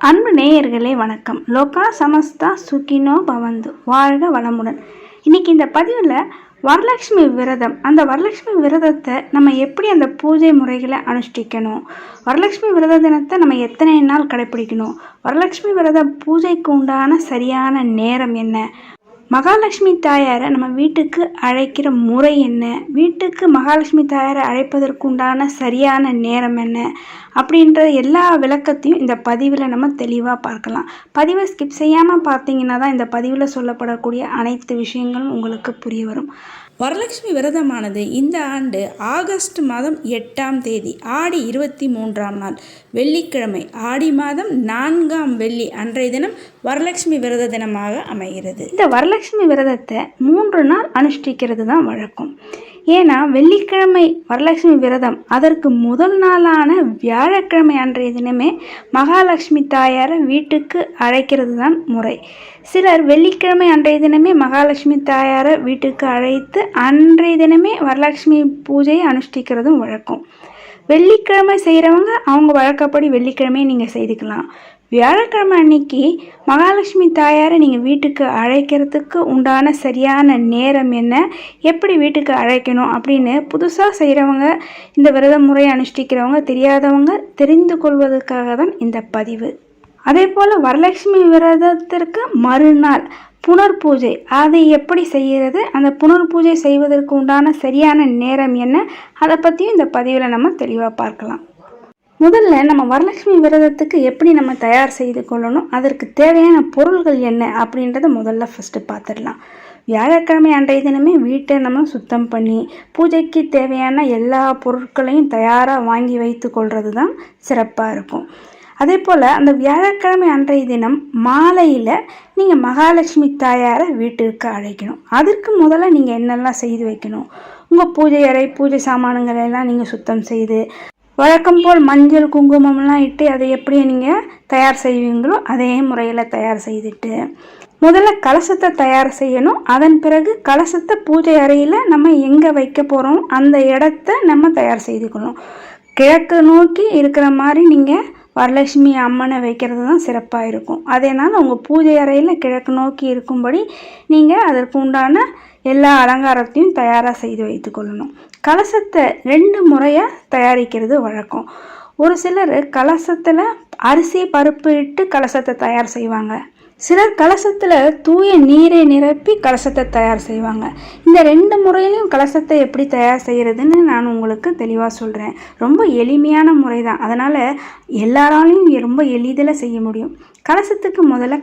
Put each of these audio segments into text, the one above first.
அன்பு நேயர்களே வணக்கம். லோகா சமஸ்தா சுகினோ பவந்து, வாழ்க வளமுடன். இன்னைக்கு இந்த பதிவில் வரலட்சுமி விரதம், அந்த வரலட்சுமி விரதத்தை நம்ம எப்படி அந்த பூஜை முறைகளை அனுஷ்டிக்கணும், வரலட்சுமி விரத தினத்தை நம்ம எத்தனை நாள் கடைப்பிடிக்கணும், வரலட்சுமி விரத பூஜைக்கு உண்டான சரியான நேரம் என்ன, மகாலட்சுமி தாயாரை நம்ம வீட்டுக்கு அழைக்கிற முறை என்ன, வீட்டுக்கு மகாலட்சுமி தாயாரை அழைப்பதற்கு உண்டான சரியான நேரம் என்ன அப்படின்ற எல்லா விளக்கத்தையும் இந்த பதிவில் நம்ம தெளிவாக பார்க்கலாம். பதிவை ஸ்கிப் செய்யாமல் பார்த்தீங்கன்னா தான் இந்த பதிவில் சொல்லப்படக்கூடிய அனைத்து விஷயங்களும் உங்களுக்கு புரிய வரும். வரலட்சுமி விரதமானது இந்த ஆண்டு ஆகஸ்ட் மாதம் 8ஆம் தேதி ஆடி 23ஆம் நாள் வெள்ளிக்கிழமை, ஆடி மாதம் 4ஆம் வெள்ளி அன்றைய தினம் வரலட்சுமி விரத தினமாக அமைகிறது. இந்த வரலட்சுமி விரதத்தை 3 நாள் அனுஷ்டிக்கிறது தான் வழக்கம். ஏன்னா வெள்ளிக்கிழமை வரலட்சுமி விரதம், அதற்கு முதல் நாளான வியாழக்கிழமை அன்றைய தினமே மகாலட்சுமி தாயாரை வீட்டுக்கு அழைக்கிறது தான் முறை. சிலர் வெள்ளிக்கிழமை அன்றைய தினமே மகாலட்சுமி தாயாரை வீட்டுக்கு அழைத்து அன்றைய தினமே வரலட்சுமி பூஜையை அனுஷ்டிக்கிறதும் வழக்கம். வெள்ளிக்கிழமை செய்கிறவங்க அவங்க வழக்கப்படி வெள்ளிக்கிழமையை நீங்கள் செய்துக்கலாம். வியாழக்கிழமை அன்னைக்கு மகாலட்சுமி தாயாரை நீங்கள் வீட்டுக்கு அழைக்கிறதுக்கு உண்டான சரியான நேரம் என்ன, எப்படி வீட்டுக்கு அழைக்கணும் அப்படின்னு புதுசாக செய்கிறவங்க, இந்த விரத முறையை அனுஷ்டிக்கிறவங்க, தெரியாதவங்க தெரிந்து கொள்வதற்காக தான் இந்த பதிவு. அதே போல் வரலட்சுமி விரதத்திற்கு மறுநாள் புனர் பூஜை, அதை எப்படி செய்கிறது, அந்த புனர் பூஜை செய்வதற்கு உண்டான சரியான நேரம் என்ன, அதை பற்றியும் இந்த பதிவில் நம்ம தெளிவாக பார்க்கலாம். முதல்ல நம்ம வரலட்சுமி விரதத்துக்கு எப்படி நம்ம தயார் செய்து கொள்ளணும், அதற்கு தேவையான பொருள்கள் என்ன அப்படின்றத முதல்ல ஃபஸ்ட்டு பார்த்துடலாம். வியாழக்கிழமை அன்றைய தினமே வீட்டை நம்ம சுத்தம் பண்ணி பூஜைக்கு தேவையான எல்லா பொருட்களையும் தயாராக வாங்கி வைத்து கொள்வது தான் சிறப்பாக இருக்கும். அதே போல் அந்த வியாழக்கிழமை அன்றைய தினம் மாலையில் நீங்கள் மகாலட்சுமி தாயாரை வீட்டிற்கு அழைக்கணும். அதற்கு முதல்ல நீங்கள் என்னெல்லாம் செய்து வைக்கணும், உங்கள் பூஜை அறை பூஜை சாமான்கள் எல்லாம் நீங்கள் சுத்தம் செய்து வழக்கம் போல் மஞ்சள் குங்குமம்லாம் இட்டு அதை எப்படி நீங்கள் தயார் செய்வீங்களோ அதே முறையில் தயார் செய்துட்டு முதல்ல கலசத்தை தயார் செய்யணும். அதன் பிறகு கலசத்தை பூஜை அறையில் நம்ம எங்கே வைக்க போகிறோம் அந்த இடத்த நம்ம தயார் செய்துக்கணும். கிழக்கு நோக்கி இருக்கிற மாதிரி நீங்கள் வரலட்சுமி அம்மனை வைக்கிறது தான் சிறப்பாக இருக்கும். அதனால் உங்கள் பூஜை அறையில் கிழக்கு நோக்கி இருக்கும்படி நீங்கள் அதற்கு உண்டான எல்லா அலங்காரத்தையும் தயாராக செய்து வைத்து கொள்ளணும். கலசத்தை 2 முறையாக தயாரிக்கிறது வழக்கம். ஒரு சிலர் கலசத்தில் அரிசி பருப்பு இட்டு கலசத்தை தயார் செய்வாங்க. சிலர் கலசத்தில் தூய நீரை நிரப்பி கலசத்தை தயார் செய்வாங்க. இந்த 2 முறையிலையும் கலசத்தை எப்படி தயார் செய்கிறதுன்னு நான் உங்களுக்கு தெளிவாக சொல்கிறேன். ரொம்ப எளிமையான முறை தான், அதனால் எல்லாராலையும் ரொம்ப எளிதில் செய்ய முடியும். கலசத்துக்கு முதல்ல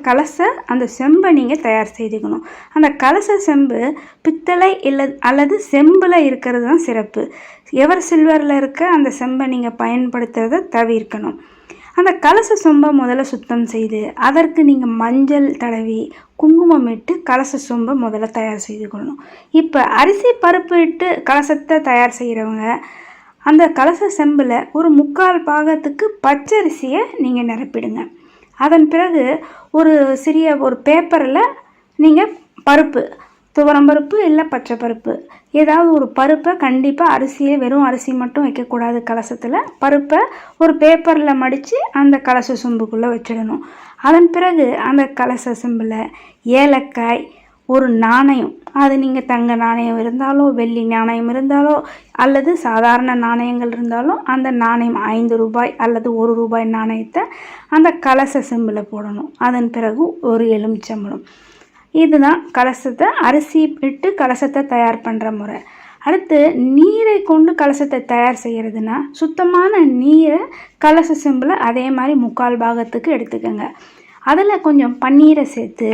அந்த செம்பை நீங்கள் தயார் செய்துக்கணும். அந்த கலச செம்பு பித்தளை அல்லது செம்பில் இருக்கிறது தான் சிறப்பு. எவர் சில்வரில் இருக்க அந்த செம்பை நீங்கள் பயன்படுத்துறதை தவிர்க்கணும். அந்த கலச சொம்பை முதல்ல சுத்தம் செய்து அதற்கு நீங்கள் மஞ்சள் தடவி குங்குமம் இட்டு கலச சொம்பை முதல்ல தயார் செய்து கொள்ளணும். இப்போ அரிசி பருப்பு இட்டு கலசத்தை தயார் செய்கிறவங்க அந்த கலச செம்பில் ஒரு 3/4 பாகத்துக்கு பச்சரிசியை நீங்கள் நிரப்பிடுங்க. அதன் பிறகு ஒரு சிறிய பேப்பரில் நீங்கள் பருப்பு, துவரம்பருப்பு இல்லை பச்சை பருப்பு, ஏதாவது ஒரு பருப்பை கண்டிப்பாக அரிசியை வெறும் அரிசி மட்டும் வைக்கக்கூடாது. கலசத்தில் பருப்பை ஒரு பேப்பரில் மடித்து அந்த கலச சொம்புக்குள்ளே வச்சிடணும். அதன் பிறகு அந்த கலச சொம்பில் ஏலக்காய், ஒரு நாணயம், அது நீங்கள் தங்க நாணயம் இருந்தாலோ வெள்ளி நாணயம் இருந்தாலோ அல்லது சாதாரண நாணயங்கள் இருந்தாலும் அந்த நாணயம் 5 ரூபாய் அல்லது 1 ரூபாய் நாணயத்தை அந்த கலச செம்பில் போடணும். அதன் பிறகு ஒரு எலுமிச்சம்பழம். இதுதான் கலசத்தை அரிசி இட்டு கலசத்தை தயார் பண்ணுற முறை. அடுத்து நீரை கொண்டு கலசத்தை தயார் செய்கிறதுனா சுத்தமான நீரை கலச செம்பில் அதே மாதிரி 3/4 பாகத்துக்கு எடுத்துக்கோங்க. அதில் கொஞ்சம் பன்னீரை சேர்த்து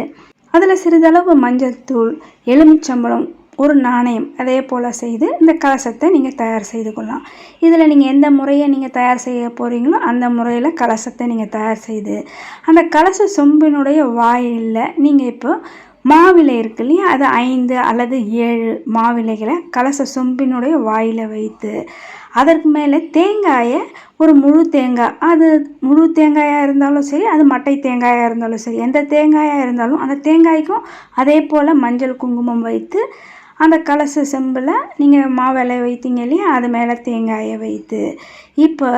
அதில் சிறிதளவு மஞ்சள் தூள், எலுமிச்சம்பழம், ஒரு நாணயம், அதே போல் செய்து இந்த கலசத்தை நீங்கள் தயார் செய்து கொள்ளலாம். இதில் நீங்கள் எந்த முறையை நீங்கள் தயார் செய்ய போகிறீங்களோ அந்த முறையில் கலசத்தை நீங்கள் தயார் செய்து அந்த கலச சொம்பினுடைய வாயில் நீங்கள் இப்போ மாவிலை இருக்கு இல்லையா, அது 5 அல்லது 7 மாவிலைகளை கலச சொம்பினுடைய வாயில் வைத்து அதற்கு மேலே தேங்காயை, ஒரு முழு தேங்காய், அது முழு தேங்காயாக இருந்தாலும் சரி, அது மட்டை தேங்காயாக இருந்தாலும் சரி, எந்த தேங்காயாக இருந்தாலும் அந்த தேங்காய்க்கும் அதே போல் மஞ்சள் குங்குமம் வைத்து அந்த கலச செம்பில் நீங்கள் மாவிலை வைத்தீங்க இல்லையா, அது மேலே தேங்காயை வைத்து, இப்போ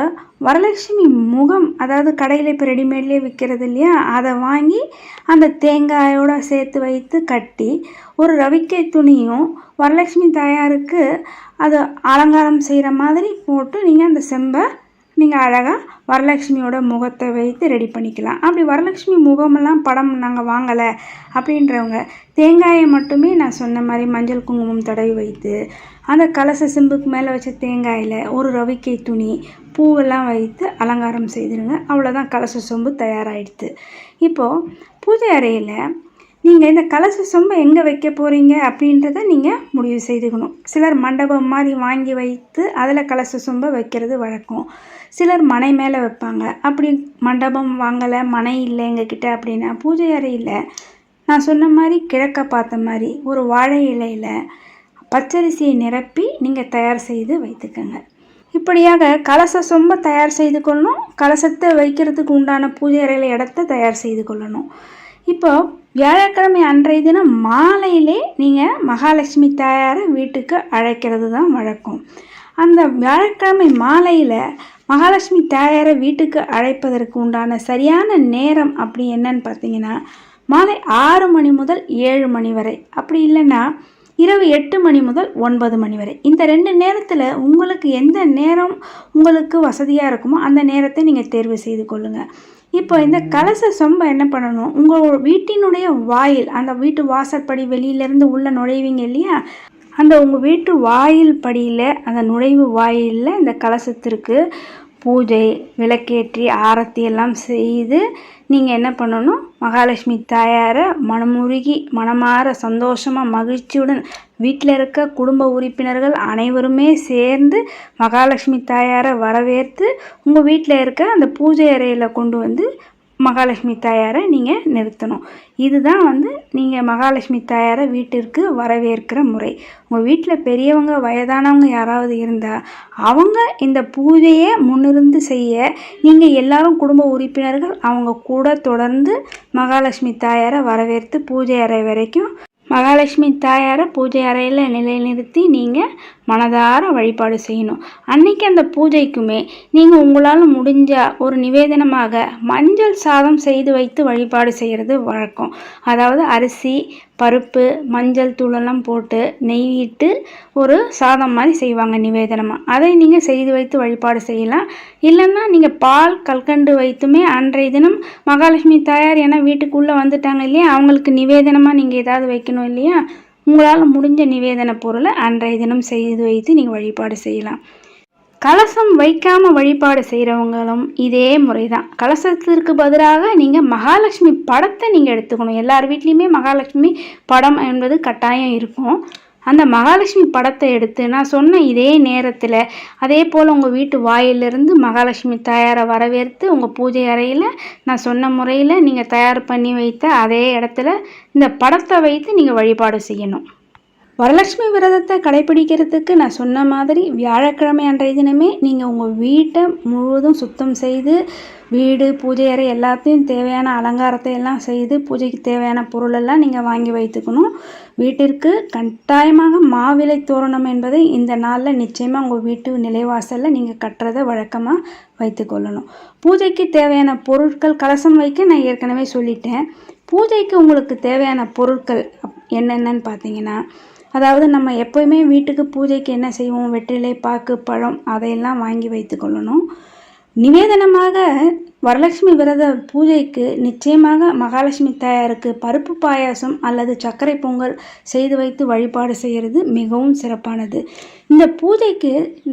வரலட்சுமி முகம், அதாவது கடையில் இப்போ ரெடிமேட்லேயே விற்கிறது இல்லையா, அதை வாங்கி அந்த தேங்காயோடு சேர்த்து வைத்து கட்டி ஒரு ரவிக்கை துணியும் வரலட்சுமி தாயாருக்கு அது அலங்காரம் செய்கிற மாதிரி போட்டு நீங்கள் அந்த செம்பை நீங்கள் அழகாக வரலட்சுமியோட முகத்தை வைத்து ரெடி பண்ணிக்கலாம். அப்படி வரலட்சுமி முகமெல்லாம் படம் நாங்கள் வாங்கலை அப்படின்றவங்க தேங்காயை மட்டுமே நான் சொன்ன மாதிரி மஞ்சள் குங்குமம் தடவி வைத்து அந்த கலச செம்புக்கு மேலே வச்ச தேங்காயில் ஒரு ரவிக்கை துணி பூவெல்லாம் வைத்து அலங்காரம் செய்திருங்க. அவ்வளோதான், கலச சொம்பு தயாராகிடுது. இப்போது பூஜை அறையில் நீங்கள் இந்த கலச சொம்பை எங்கே வைக்க போகிறீங்க அப்படின்றத நீங்கள் முடிவு செய்துக்கணும். சிலர் மண்டபம் மாதிரி வாங்கி வைத்து அதில் கலச சொம்பை வைக்கிறது வழக்கம். சிலர் மனை மேலே வைப்பாங்க. அப்படி மண்டபம் வாங்கலை, மனை இல்லை எங்ககிட்ட அப்படின்னா பூஜை அறையில் நான் சொன்ன மாதிரி கிழக்க பார்த்த மாதிரி ஒரு வாழை இலையில் பச்சரிசியை நிரப்பி நீங்கள் தயார் செய்து வைத்துக்கோங்க. இப்படியாக கலச சொம்பை தயார் செய்து கொள்ளணும். கலசத்தை வைக்கிறதுக்கு உண்டான பூஜை அறையில் இடத்த தயார் செய்து கொள்ளணும். இப்போ வியாழக்கிழமை அன்றைய தினம் மாலையிலே நீங்கள் மகாலட்சுமி தாயாரை வீட்டுக்கு அழைக்கிறது தான் வழக்கம். அந்த வியாழக்கிழமை மாலையில் மகாலட்சுமி தாயாரை வீட்டுக்கு அழைப்பதற்கு உண்டான சரியான நேரம் அப்படி என்னன்னு பார்த்தீங்கன்னா, மாலை 6 மணி முதல் 7 மணி வரை, அப்படி இல்லைன்னா இரவு 8 மணி முதல் 9 மணி வரை. இந்த 2 நேரத்தில் உங்களுக்கு எந்த நேரம் உங்களுக்கு வசதியாக இருக்குமோ அந்த நேரத்தை நீங்கள் தேர்வு செய்து கொள்ளுங்கள். இப்போ இந்த கலச சொம்பை என்ன பண்ணணும், உங்கள் வீட்டினுடைய வாயில், அந்த வீட்டு வாசற்படி வெளியிலேருந்து உள்ளே நுழைவீங்க இல்லையா, அந்த உங்கள் வீட்டு வாயில் படியில் அந்த நுழைவு வாயிலில் இந்த கலசத்திற்கு பூஜை விளக்கேற்றி ஆரத்தி எல்லாம் செய்து நீங்கள் என்ன பண்ணணும், மகாலட்சுமி தாயாரை மனமுருகி மனமாற சந்தோஷமாக மகிழ்ச்சியுடன் வீட்டில் இருக்க குடும்ப உறுப்பினர்கள் அனைவருமே சேர்ந்து மகாலட்சுமி தாயாரை வரவேற்று உங்கள் வீட்டில் இருக்க அந்த பூஜை அறையில் கொண்டு வந்து மகாலட்சுமி தாயாரை நீங்கள் நிறுத்தணும். இதுதான் நீங்கள் மகாலட்சுமி தாயாரை வீட்டிற்கு வரவேற்கிற முறை. உங்கள் வீட்டில் பெரியவங்க வயதானவங்க யாராவது இருந்தால் அவங்க இந்த பூஜையை முன்னிருந்து செய்ய நீங்கள் எல்லாரும் குடும்ப உறுப்பினர்கள் அவங்க கூட தொடர்ந்து மகாலட்சுமி தாயாரை வரவேற்று பூஜை அறை வரைக்கும் மகாலட்சுமி தாயாரை பூஜை அறையில் நிலைநிறுத்தி நீங்கள் மனதார வழிபாடு செய்யணும். அன்னைக்கு அந்த பூஜைக்குமே நீங்கள் உங்களால் முடிஞ்ச ஒரு நிவேதனமாக மஞ்சள் சாதம் செய்து வைத்து வழிபாடு செய்கிறது வழக்கம். அதாவது அரிசி பருப்பு மஞ்சள் தூளெல்லாம் போட்டு நெய்யிட்டு ஒரு சாதம் மாதிரி செய்வாங்க நிவேதனமாக. அதை நீங்கள் செய்து வைத்து வழிபாடு செய்யலாம். இல்லைன்னா நீங்கள் பால் கல்கண்டு வைத்துமே அன்றைய தினம் மகாலட்சுமி தாயார் ஏன்னா வீட்டுக்குள்ளே வந்துட்டாங்க இல்லையா, அவங்களுக்கு நிவேதனமாக நீங்கள் ஏதாவது வைக்கணும் இல்லையா, உங்களால் முடிஞ்ச நிவேதன பொருளை அன்றைய தினம் செய்து வைத்து நீங்கள் வழிபாடு செய்யலாம். கலசம் வைக்காமல் வழிபாடு செய்கிறவங்களும் இதே முறை தான். கலசத்திற்கு பதிலாக நீங்கள் மகாலட்சுமி படத்தை நீங்கள் எடுத்துக்கணும். எல்லார் வீட்லேயுமே மகாலட்சுமி படம் என்பது கட்டாயம் இருக்கும். அந்த மகாலட்சுமி படத்தை எடுத்து நான் சொன்ன இதே நேரத்தில் அதே போல் உங்கள் வீட்டு வாயிலிருந்து மகாலட்சுமி தாயாரை வரவேற்று உங்கள் பூஜை அறையில் நான் சொன்ன முறையில் நீங்கள் தயார் பண்ணி வைத்த அதே இடத்துல இந்த படத்தை வைத்து நீங்கள் வழிபாடு செய்யணும். வரலட்சுமி விரதத்தை கடைபிடிக்கிறதுக்கு நான் சொன்ன மாதிரி வியாழக்கிழமை அன்றைய தினமே நீங்கள் உங்கள் வீட்டை முழுவதும் சுத்தம் செய்து வீடு பூஜை அறை எல்லாத்தையும் தேவையான அலங்காரத்தை எல்லாம் செய்து பூஜைக்கு தேவையான பொருளெல்லாம் நீங்கள் வாங்கி வைத்துக்கணும். வீட்டிற்கு கட்டாயமாக மாவிலை தோரணம் என்பதை இந்த நாளில் நிச்சயமாக உங்கள் வீட்டு நிலைவாசலில் நீங்கள் கட்டுறதை வழக்கமாக வைத்து கொள்ளணும். பூஜைக்கு தேவையான பொருட்கள் கலசம் வைக்க நான் ஏற்கனவே சொல்லிட்டேன். பூஜைக்கு உங்களுக்கு தேவையான பொருட்கள் என்னென்னு பார்த்தீங்கன்னா, அதாவது நம்ம எப்போயுமே வீட்டுக்கு பூஜைக்கு என்ன செய்வோம், வெற்றிலை பாக்கு பழம் அதையெல்லாம் வாங்கி வைத்து கொள்ளணும். நிவேதனமாக வரலட்சுமி விரத பூஜைக்கு நிச்சயமாக மகாலட்சுமி தாயாருக்கு பருப்பு பாயாசம் அல்லது சர்க்கரை பொங்கல் செய்து வைத்து வழிபாடு செய்கிறது மிகவும் சிறப்பானது. இந்த பூஜைக்கு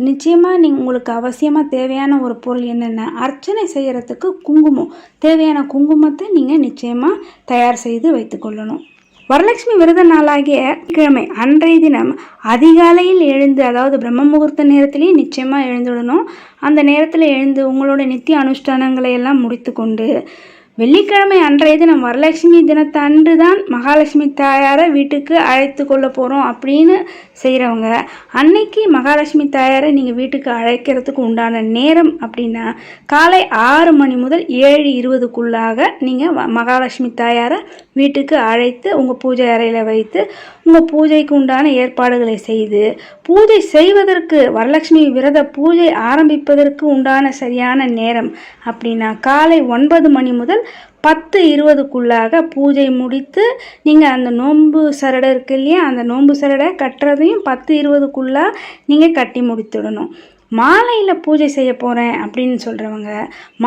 நிச்சயமாக உங்களுக்கு அவசியமாக தேவையான ஒரு பொருள் என்னென்னா, அர்ச்சனை செய்கிறதுக்கு குங்குமம், தேவையான குங்குமத்தை நீங்கள் நிச்சயமாக தயார் செய்து வைத்து கொள்ளணும். வரலட்சுமி விரத நாளாகிய கிழமை அன்றைய தினம் அதிகாலையில் எழுந்து, அதாவது பிரம்ம முகூர்த்த நேரத்திலேயே நிச்சயமாக எழுந்துடணும். அந்த நேரத்தில் எழுந்து உங்களோட நித்திய அனுஷ்டானங்களை எல்லாம் முடித்து கொண்டு வெள்ளிக்கிழமை அன்றைய தினம் வரலட்சுமி தினத்தை அன்று தான் மகாலட்சுமி தாயாரை வீட்டுக்கு அழைத்து கொள்ள போகிறோம் அப்படின்னு செய்கிறவங்க, அன்னைக்கு மகாலட்சுமி தாயாரை நீங்கள் வீட்டுக்கு அழைக்கிறதுக்கு உண்டான நேரம் அப்படின்னா காலை 6 மணி முதல் 7:20க்குள்ளாக நீங்கள் மகாலட்சுமி தாயாரை வீட்டுக்கு அழைத்து உங்கள் பூஜை அறையில் வைத்து உங்கள் பூஜைக்கு உண்டான ஏற்பாடுகளை செய்து, பூஜை செய்வதற்கு வரலட்சுமி விரத பூஜை ஆரம்பிப்பதற்கு உண்டான சரியான நேரம் அப்படின்னா காலை 9 மணி முதல் 10:20க்குள்ளாக பூஜை முடித்து நீங்கள் அந்த நோன்பு சரடை இருக்கு இல்லையா, அந்த நோன்பு சரடை கட்டுறதையும் 10:20க்குள்ளே நீங்கள் கட்டி முடித்துடணும். மாலையில் பூஜை செய்ய போகிறேன் அப்படின்னு சொல்கிறவங்க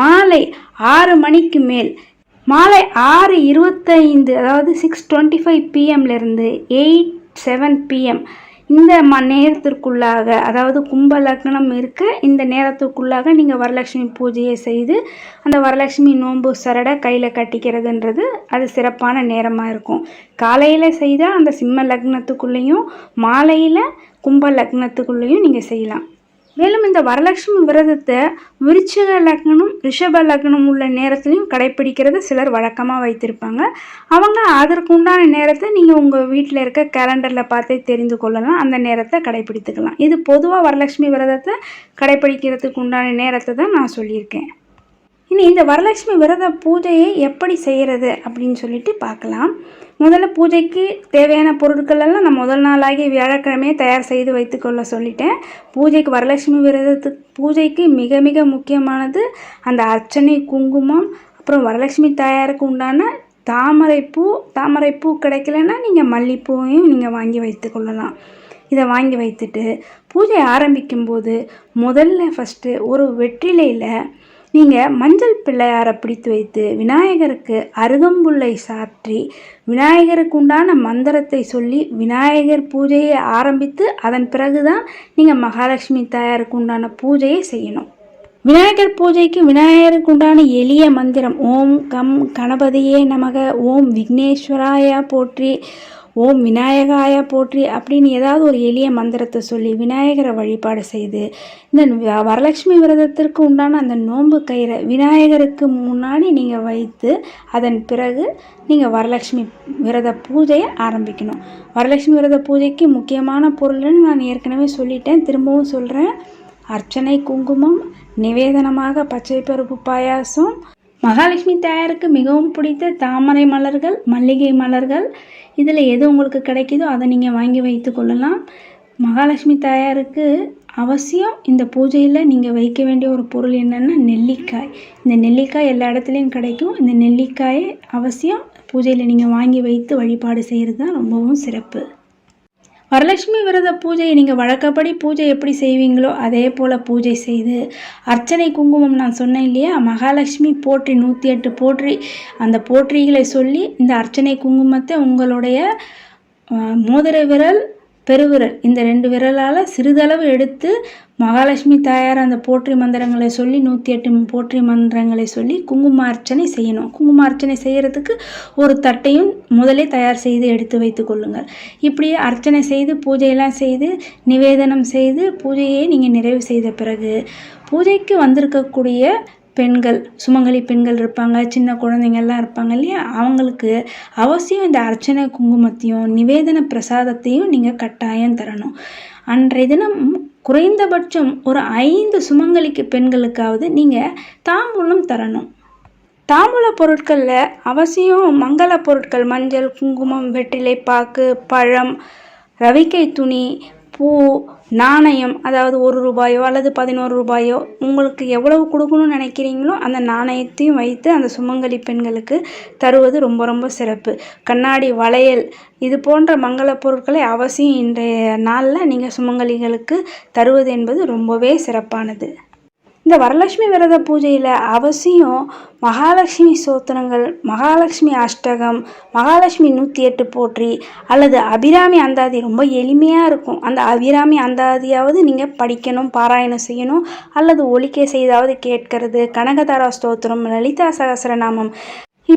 மாலை 6 மணிக்கு மேல் மாலை 6:25 அதாவது 6:25 PM-லேருந்து 8:07 PM இந்த நேரத்திற்குள்ளாக, அதாவது கும்ப லக்னம் இருக்க இந்த நேரத்துக்குள்ளாக நீங்கள் வரலட்சுமி பூஜையை செய்து அந்த வரலட்சுமி நோன்பு சரடை கையில் கட்டிக்கிறதுன்றது அது சிறப்பான நேரமாக இருக்கும். காலையில் செய்தால் அந்த சிம்ம லக்னத்துக்குள்ளேயும் மாலையில் கும்ப லக்னத்துக்குள்ளேயும் நீங்கள் செய்யலாம். மேலும் இந்த வரலட்சுமி விரதத்தை விருச்சிக லக்னம் ரிஷப லக்னம் உள்ள நேரத்துலையும் கடைப்பிடிக்கிறத சிலர் வழக்கமாக வைத்திருப்பாங்க. அவங்க அதற்கு உண்டான நேரத்தை நீங்கள் உங்கள் வீட்டில் இருக்க கேலண்டரில் பார்த்தே தெரிந்து கொள்ளலாம், அந்த நேரத்தை கடைப்பிடித்துக்கலாம். இது பொதுவாக வரலட்சுமி விரதத்தை கடைப்பிடிக்கிறதுக்கு உண்டான நேரத்தை தான் நான் சொல்லியிருக்கேன். இனி இந்த வரலட்சுமி விரத பூஜையை எப்படி செய்கிறது அப்படின்னு சொல்லிட்டு பார்க்கலாம். முதல்ல பூஜைக்கு தேவையான பொருட்கள் எல்லாம் நான் முதல் நாளாகி வியாழக்கிழமையே தயார் செய்து வைத்துக்கொள்ள சொல்லிட்டேன். பூஜைக்கு வரலட்சுமி விரதத்துக்கு பூஜைக்கு மிக மிக முக்கியமானது அந்த அர்ச்சனை, குங்குமம், அப்புறம் வரலட்சுமி தாயாருக்கு உண்டான தாமரைப்பூ கிடைக்கலன்னா நீங்கள் மல்லிப்பூவையும் நீங்கள் வாங்கி வைத்து கொள்ளலாம். இதை வாங்கி வைத்துட்டு பூஜை ஆரம்பிக்கும்போது முதல்ல ஃபஸ்ட்டு ஒரு வெற்றிலையில் நீங்கள் மஞ்சள் பிள்ளையாரை பிடித்து வைத்து விநாயகருக்கு அருகம்புல்லை சாற்றி விநாயகருக்கு உண்டான மந்திரத்தை சொல்லி விநாயகர் பூஜையை ஆரம்பித்து அதன் பிறகு தான் நீங்கள் மகாலட்சுமி தாயாருக்கு உண்டான பூஜையை செய்யணும். விநாயகர் பூஜைக்கு விநாயகருக்கு உண்டான எளிய மந்திரம் ஓம் கம் கணபதியே நமக, ஓம் விக்னேஸ்வராயா போற்றி, ஓம் விநாயகாய போற்றி அப்படின்னு ஏதாவது ஒரு எளிய மந்திரத்தை சொல்லி விநாயகரை வழிபாடு செய்து இந்த வரலட்சுமி விரதத்திற்கு உண்டான அந்த நோன்பு கயிறை விநாயகருக்கு முன்னாடி நீங்கள் வைத்து அதன் பிறகு நீங்கள் வரலட்சுமி விரத பூஜையை ஆரம்பிக்கணும். வரலட்சுமி விரத பூஜைக்கு முக்கியமான பொருள்னு நான் ஏற்கனவே சொல்லிட்டேன், திரும்பவும் சொல்கிறேன். அர்ச்சனை, குங்குமம், நிவேதனமாக பச்சை பருப்பு பாயாசம், மகாலட்சுமி தாயாருக்கு மிகவும் பிடித்த தாமரை மலர்கள், மல்லிகை மலர்கள், இதில் எது உங்களுக்கு கிடைக்குதோ அதை நீங்கள் வாங்கி வைத்து கொள்ளலாம். மகாலட்சுமி தாயாருக்கு அவசியம் இந்த பூஜையில் நீங்கள் வைக்க வேண்டிய ஒரு பொருள் என்னென்னா நெல்லிக்காய். இந்த நெல்லிக்காய் எல்லா இடத்துலையும் கிடைக்கும். இந்த நெல்லிக்காயை அவசியம் பூஜையில் நீங்கள் வாங்கி வைத்து வழிபாடு செய்கிறது தான் ரொம்பவும் சிறப்பு. வரலட்சுமி விரத பூஜையை நீங்கள் வழக்கப்படி பூஜை எப்படி செய்வீங்களோ அதே போல் பூஜை செய்து அர்ச்சனை, குங்குமம் நான் சொன்னேன் இல்லையா, மகாலட்சுமி போற்றி 108 போற்றி, அந்த போற்றிகளை சொல்லி இந்த அர்ச்சனை குங்குமத்தை உங்களுடைய மோதிர விரல், பெருவிரல் இந்த 2 விரலால் சிறிதளவு எடுத்து மகாலட்சுமி தாயார் அந்த போற்றி மந்திரங்களை சொல்லி 108 போற்றி மந்திரங்களை சொல்லி குங்கும அர்ச்சனை செய்யணும். குங்கும அர்ச்சனை செய்கிறதுக்கு ஒரு தட்டையும் முதலே தயார் செய்து எடுத்து வைத்து கொள்ளுங்கள். இப்படியே அர்ச்சனை செய்து பூஜையெல்லாம் செய்து நிவேதனம் செய்து பூஜையை நீங்கள் நிறைவு செய்த பிறகு பூஜைக்கு வந்திருக்கக்கூடிய பெண்கள், சுமங்கலி பெண்கள் இருப்பாங்க, சின்ன குழந்தைங்கள்லாம் இருப்பாங்க இல்லையா, அவங்களுக்கு அவசியம் இந்த அர்ச்சனை குங்குமத்தையும் நிவேதன பிரசாதத்தையும் நீங்கள் கட்டாயம் தரணும். அன்றைய தினம் குறைந்தபட்சம் ஒரு 5 சுமங்கலிக்கு பெண்களுக்காவது நீங்கள் தாம்பூலம் தரணும். தாம்பூல பொருட்களில் அவசியம் மங்கள பொருட்கள் மஞ்சள், குங்குமம், வெற்றிலை பாக்கு, பழம், ரவிக்கை துணி, பூ, நாணயம், அதாவது 1 ரூபாயோ அல்லது 11 ரூபாயோ உங்களுக்கு எவ்வளவு கொடுக்கணும்னு நினைக்கிறீங்களோ அந்த நாணயத்தையும் வைத்து அந்த சுமங்கலி பெண்களுக்கு தருவது ரொம்ப ரொம்ப சிறப்பு. கண்ணாடி வளையல் இது போன்ற மங்கள பொருட்களை அவசியம் இன்றைய நாளில் நீங்கள் சுமங்கலிகளுக்கு தருவது என்பது ரொம்பவே சிறப்பானது. இந்த வரலட்சுமி விரத பூஜையில் அவசியம் மகாலட்சுமி சோத்திரங்கள், மகாலட்சுமி அஷ்டகம், மகாலட்சுமி 108 போற்றி அல்லது அபிராமி அந்தாதி ரொம்ப எளிமையாக இருக்கும். அந்த அபிராமி அந்தாதியாவது நீங்கள் படிக்கணும், பாராயணம் செய்யணும், அல்லது ஒலிக்கை செய்தாவது கேட்கறது, கனகதாரா ஸ்தோத்திரம், லலிதா சகஸ்ரநாமம்,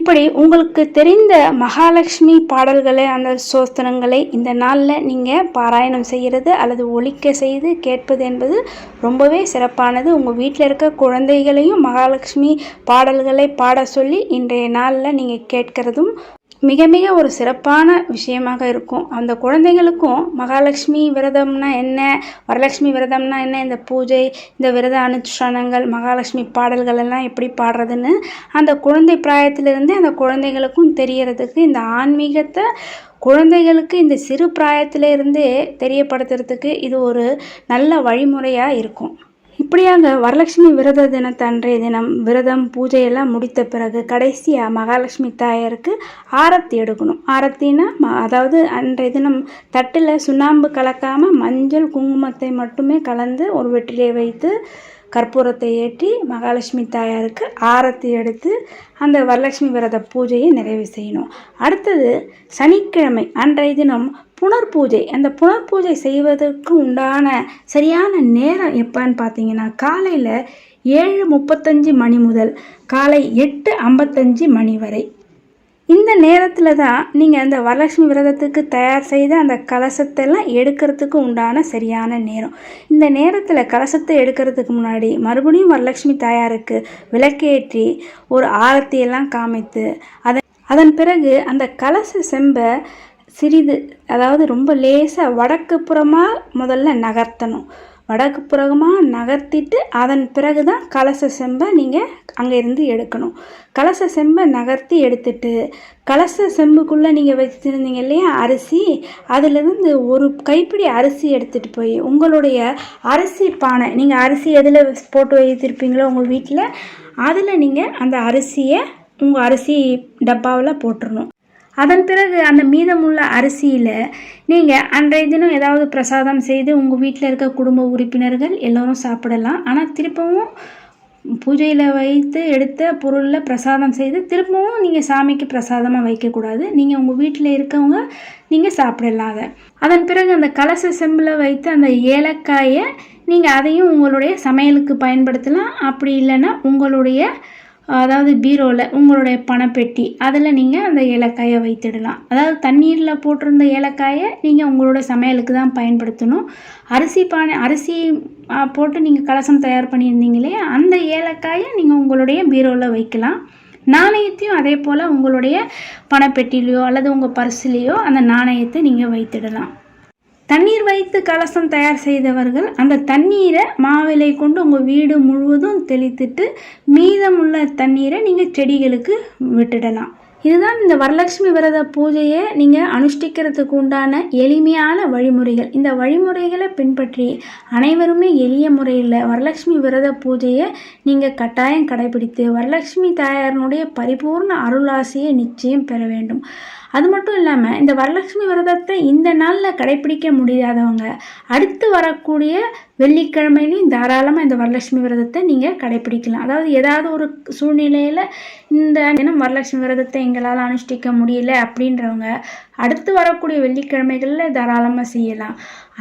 இப்படி உங்களுக்கு தெரிந்த மகாலட்சுமி பாடல்களை அந்த சோஸ்திரங்களை இந்த நாளில் நீங்கள் பாராயணம் செய்கிறது அல்லது ஒலிக்க செய்து கேட்பது என்பது ரொம்பவே சிறப்பானது. உங்கள் வீட்டில் இருக்க குழந்தைகளையும் மகாலட்சுமி பாடல்களை பாட சொல்லி இன்றைய நாளில் நீங்கள் கேட்கிறதும் மிக மிக ஒரு சிறப்பான விஷயமாக இருக்கும். அந்த குழந்தைகளுக்கும் மகாலட்சுமி விரதம்னா என்ன, வரலட்சுமி விரதம்னா என்ன, இந்த பூஜை, இந்த விரத அனுஷ்டானங்கள், மகாலட்சுமி பாடல்கள் எல்லாம் எப்படி பாடுறதுன்னு அந்த குழந்தை பிராயத்திலிருந்தே அந்த குழந்தைகளுக்கும் தெரியறதுக்கு, இந்த ஆன்மீகத்தை குழந்தைகளுக்கு இந்த சிறு பிராயத்திலிருந்தே தெரியப்படுத்துறதுக்கு இது ஒரு நல்ல வழிமுறையாக இருக்கும். இப்படியாக வரலட்சுமி விரத தினத்தன்றைய தினம் விரதம் பூஜையெல்லாம் முடித்த பிறகு கடைசியாக மகாலட்சுமி தாயாருக்கு ஆரத்தி எடுக்கணும். ஆரத்தினா அதாவது அன்றைய தினம் தட்டில் சுண்ணாம்பு கலக்காமல் மஞ்சள் குங்குமத்தை மட்டுமே கலந்து ஒரு வெற்றிலை வைத்து கற்பூரத்தை ஏற்றி மகாலட்சுமி தாயாருக்கு ஆரத்தி எடுத்து அந்த வரலட்சுமி விரத பூஜையை நிறைவு செய்யணும். அடுத்தது சனிக்கிழமை அன்றைய தினம் புனர்பூஜை. அந்த புனர்பூஜை செய்வதற்கு உண்டான சரியான நேரம் எப்போன்னு பார்த்தீங்கன்னா காலையில் 7:35 மணி முதல் காலை 8:55 மணி வரை. இந்த நேரத்தில் தான் நீங்கள் அந்த வரலட்சுமி விரதத்துக்கு தயார் செய்த அந்த கலசத்தெல்லாம் எடுக்கிறதுக்கு உண்டான சரியான நேரம். இந்த நேரத்தில் கலசத்தை எடுக்கிறதுக்கு முன்னாடி மறுபடியும் வரலட்சுமி தாயாருக்கு விளக்கேற்றி ஒரு ஆரத்தியெல்லாம் காமித்து அதன் பிறகு அந்த கலச செம்பை சிறிது, அதாவது ரொம்ப லேசாக வடக்கு புறமாக முதல்ல நகர்த்தணும். வடக்கு புறமாக நகர்த்திட்டு அதன் பிறகு தான் கலச செம்பை நீங்கள் அங்கேருந்து எடுக்கணும். கலச செம்பை நகர்த்தி எடுத்துட்டு கலச செம்புக்குள்ளே நீங்கள் வச்சுருந்தீங்க இல்லையா அரிசி, அதிலிருந்து ஒரு கைப்பிடி அரிசி எடுத்துகிட்டு போய் உங்களுடைய அரிசி பானை, நீங்கள் அரிசி எதில் போட்டு வைத்திருப்பீங்களோ உங்கள் வீட்டில், அதில் நீங்கள் அந்த அரிசியை உங்கள் அரிசி டப்பாவில் போட்டுடணும். அதன் பிறகு அந்த மீதமுள்ள அரிசியில் நீங்கள் அன்றைய தினம் ஏதாவது பிரசாதம் செய்து உங்கள் வீட்டில் இருக்க குடும்ப உறுப்பினர்கள் எல்லோரும் சாப்பிடலாம். ஆனால் திருப்பவும் பூஜையில் வைத்து எடுத்த பொருளில் பிரசாதம் செய்து திரும்பவும் நீங்கள் சாமிக்கு பிரசாதமாக வைக்கக்கூடாது. நீங்கள் உங்கள் வீட்டில் இருக்கவங்க நீங்கள் சாப்பிடலாம். அதன் பிறகு அந்த கலச செம்பில் வைத்து அந்த ஏலக்காயை நீங்கள் அதையும் உங்களுடைய சமையலுக்கு பயன்படுத்தலாம். அப்படி இல்லைன்னா உங்களுடைய அதாவது பீரோவில் உங்களுடைய பணப்பெட்டி அதில் நீங்கள் அந்த ஏலக்காயை வைத்திடலாம். அதாவது தண்ணீரில் போட்டிருந்த ஏலக்காயை நீங்கள் உங்களோட சமையலுக்கு தான் பயன்படுத்தணும். அரிசி போட்டு நீங்கள் கலசம் தயார் பண்ணியிருந்தீங்க இல்லையா, அந்த ஏலக்காயை நீங்கள் உங்களுடைய பீரோவில் வைக்கலாம். நாணயத்தையும் அதே போல் உங்களுடைய பணப்பெட்டிலையோ அல்லது உங்கள் பர்ஸ்லேயோ அந்த நாணயத்தை நீங்கள் வைத்திடலாம். தண்ணீர் வைத்து கலசம் தயார் செய்தவர்கள் அந்த தண்ணீரை மாவிலை கொண்டு உங்கள் வீடு முழுவதும் தெளித்துட்டு மீதமுள்ள தண்ணீரை நீங்கள் செடிகளுக்கு விட்டுடலாம். இதுதான் இந்த வரலட்சுமி விரத பூஜையை நீங்கள் அனுஷ்டிக்கிறதுக்கு உண்டான எளிமையான வழிமுறைகள். இந்த வழிமுறைகளை பின்பற்றி அனைவருமே எளிய முறையில் வரலட்சுமி விரத பூஜையை நீங்கள் கட்டாயம் கடைபிடித்து வரலட்சுமி தாயாரனுடைய பரிபூர்ண அருளாசியை நிச்சயம் பெற வேண்டும். அது மட்டும் இல்லாமல் இந்த வரலட்சுமி விரதத்தை இந்த நாளில் கடைபிடிக்க முடியாதவங்க அடுத்து வரக்கூடிய வெள்ளிக்கிழமையிலையும் தாராளமாக இந்த வரலட்சுமி விரதத்தை நீங்கள் கடைபிடிக்கலாம். அதாவது ஏதாவது ஒரு சூழ்நிலையில் இந்த தினம் வரலட்சுமி விரதத்தை எங்களால் அனுஷ்டிக்க முடியல அப்படின்றவங்க அடுத்து வரக்கூடிய வெள்ளிக்கிழமைகளில் தாராளமாக செய்யலாம்.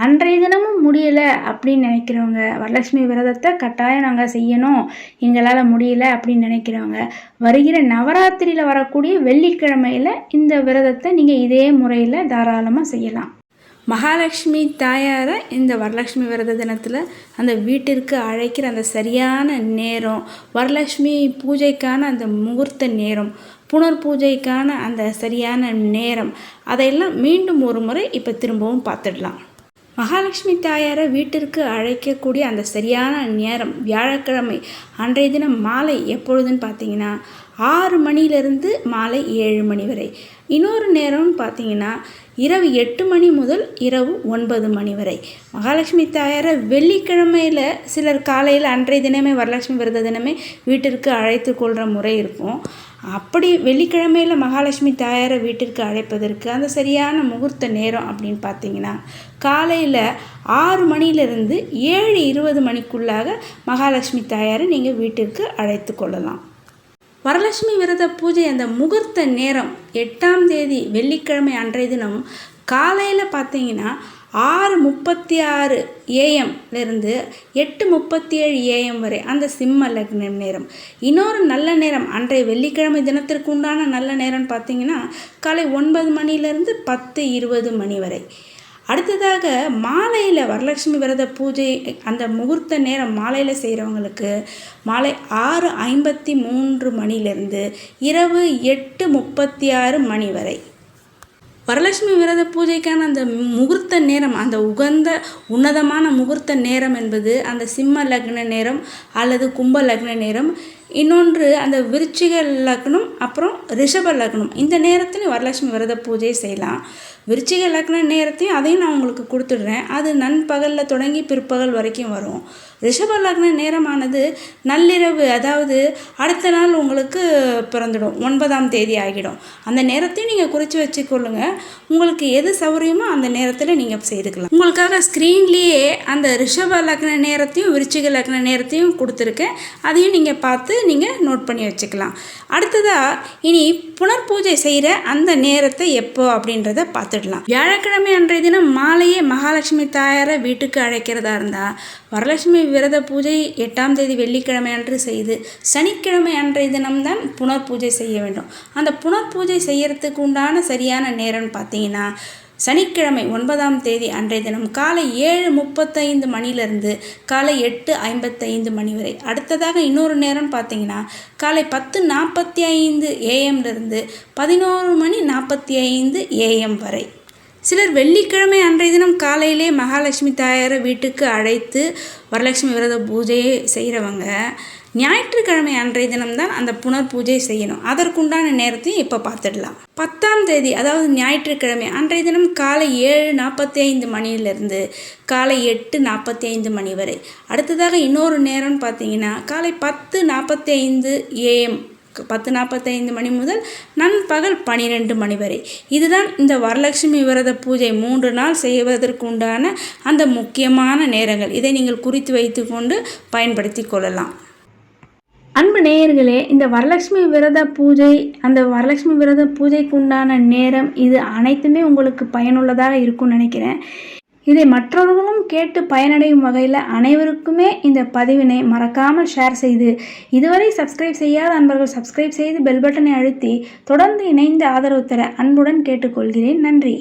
அன்றைய தினமும் முடியலை அப்படின்னு நினைக்கிறவங்க, வரலட்சுமி விரதத்தை கட்டாயம் நாங்கள் செய்யணும் எங்களால் முடியலை அப்படின்னு நினைக்கிறவங்க வருகிற நவராத்திரியில் வரக்கூடிய வெள்ளிக்கிழமையில் இந்த விரதத்தை நீங்கள் இதே முறையில் தாராளமாக செய்யலாம். மகாலட்சுமி தாயாரை இந்த வரலட்சுமி விரத தினத்தில் அந்த வீட்டிற்கு அழைக்கிற அந்த சரியான நேரம், வரலட்சுமி பூஜைக்கான அந்த முகூர்த்த நேரம், புனர் பூஜைக்கான அந்த சரியான நேரம், அதையெல்லாம் மீண்டும் ஒரு முறை இப்போ திரும்பவும் பார்த்துடலாம். மகாலட்சுமி தாயாரை வீட்டிற்கு அழைக்கக்கூடிய அந்த சரியான நேரம் வியாழக்கிழமை அன்றைய தினம் மாலை எப்பொழுதுன்னு பார்த்தீங்கன்னா 6 மணியிலிருந்து மாலை 7 மணி வரை. இன்னொரு நேரம்னு பார்த்தீங்கன்னா இரவு 8 மணி முதல் இரவு 9 மணி வரை. மகாலட்சுமி தாயாரை வெள்ளிக்கிழமையில் சிலர் காலையில் அன்றைய தினமே வரலட்சுமி விரத தினமே வீட்டிற்கு அழைத்து கொள்கிற முறை இருக்கும். அப்படி வெள்ளிக்கிழமையில் மகாலட்சுமி தாயாரை வீட்டிற்கு அழைப்பதற்கு அந்த சரியான முகூர்த்த நேரம் அப்படின்னு பார்த்தீங்கன்னா காலையில் 6 மணியிலிருந்து 7:20 மணிக்குள்ளாக மகாலட்சுமி தாயாரை நீங்கள் வீட்டிற்கு அழைத்து கொள்ளலாம். வரலட்சுமி விரத பூஜை அந்த முகூர்த்த நேரம் 8ஆம் தேதி வெள்ளிக்கிழமை அன்றைய தினம் காலையில் பார்த்தீங்கன்னா 6:36 AM-லேருந்து 8:37 AM வரை அந்த சிம்ம லக்ன நேரம். இன்னொரு நல்ல நேரம் அன்றைய வெள்ளிக்கிழமை தினத்திற்கு உண்டான நல்ல நேரம்னு பார்த்தீங்கன்னா காலை 9 மணிலேருந்து 10:20 மணி வரை. அடுத்ததாக மாலையில் வரலட்சுமி விரத பூஜை அந்த முகூர்த்த நேரம் மாலையில் செய்கிறவங்களுக்கு மாலை 6:53 மணிலேருந்து இரவு 8:36 மணி வரை. வரலட்சுமி விரத பூஜைக்கான அந்த முகூர்த்த நேரம், அந்த உகந்த உன்னதமான முகூர்த்த நேரம் என்பது அந்த சிம்ம லக்ன நேரம் அல்லது கும்ப லக்ன நேரம். இன்னொன்று அந்த விருச்சிக லக்னம், அப்புறம் ரிஷப லக்னம். இந்த நேரத்துலையும் வரலட்சுமி விரத பூஜை செய்யலாம். விருச்சிக லக்ன நேரத்தையும் அதையும் நான் உங்களுக்கு கொடுத்துடுறேன். அது நண்பகலில் தொடங்கி பிற்பகல் வரைக்கும் வரும். ரிஷப லக்ன நேரமானது நள்ளிரவு, அதாவது அடுத்த நாள் உங்களுக்கு பிறந்துடும், 9ஆம் தேதி ஆகிடும். அந்த நேரத்தையும் நீங்கள் குறித்து வச்சுக்கொள்ளுங்க. உங்களுக்கு எது சௌகரியமோ அந்த நேரத்தில் நீங்கள் செய்துக்கலாம். உங்களுக்காக ஸ்க்ரீன்லேயே அந்த ரிஷப லக்ன நேரத்தையும் விருச்சிக லக்ன நேரத்தையும் கொடுத்துருக்கேன். அதையும் நீங்கள் பார்த்து நீங்கள் நோட் பண்ணி வச்சுக்கலாம். அடுத்ததாக இனி புனர்பூஜை செய்கிற அந்த நேரத்தை எப்போ அப்படின்றத பார்த்துடலாம். வியாழக்கிழமை அன்றைய தினம் மாலையே மகாலட்சுமி தாயாரை வீட்டுக்கு அழைக்கிறதா இருந்தால் வரலட்சுமி விரத பூஜை 8ஆம் தேதி வெள்ளிக்கிழமை அன்று செய்து சனிக்கிழமை அன்றைய தினம்தான் புனர்பூஜை செய்ய வேண்டும். அந்த புனர்பூஜை செய்யறதுக்கு உண்டான சரியான நேரம்னு பார்த்தீங்கன்னா சனிக்கிழமை 9ஆம் தேதி அன்றைய தினம் காலை 7:35 மணிலேருந்து காலை 8:55 மணி வரை. அடுத்ததாக இன்னொரு நேரம் பார்த்தீங்கன்னா காலை 10:45 AM-லேருந்து 11:45 AM வரை. சிலர் வெள்ளிக்கிழமை அன்றைய தினம் காலையிலே மகாலட்சுமி தாயாரை வீட்டுக்கு அழைத்து வரலட்சுமி விரத பூஜையை செய்கிறவங்க ஞாயிற்றுக்கிழமை அன்றைய தினம்தான் அந்த புனர் பூஜை செய்யணும். அதற்குண்டான நேரத்தையும் இப்போ பார்த்துடலாம். 10ஆம் தேதி, அதாவது ஞாயிற்றுக்கிழமை அன்றைய தினம் காலை 7:45 மணியிலிருந்து காலை 8:45 மணி வரை. அடுத்ததாக இன்னொரு நேரம்னு பார்த்தீங்கன்னா காலை 10:45 AM, 10:45 மணி முதல் நண்பகல் 12 மணி வரை. இதுதான் இந்த வரலட்சுமி விரத பூஜை 3 நாள் செய்வதற்கு உண்டான அந்த முக்கியமான நேரங்கள். இதை நீங்கள் குறித்து வைத்து கொண்டு பயன்படுத்தி கொள்ளலாம். அன்பு நேயர்களே, இந்த வரலட்சுமி விரத பூஜை, அந்த வரலட்சுமி விரத பூஜைக்கு உண்டான நேரம், இது அனைத்துமே உங்களுக்கு பயனுள்ளதாக இருக்கும்னு நினைக்கிறேன். இதை மற்றவர்களும் கேட்டு பயனடையும் வகையில் அனைவருக்குமே இந்த பதிவினை மறக்காமல் ஷேர் செய்து, இதுவரை சப்ஸ்கிரைப் செய்யாத அன்பர்கள் சப்ஸ்கிரைப் செய்து பெல் பட்டனை அழுத்தி தொடர்ந்து இணைந்து ஆதரவு தர அன்புடன் கேட்டுக்கொள்கிறேன். நன்றி.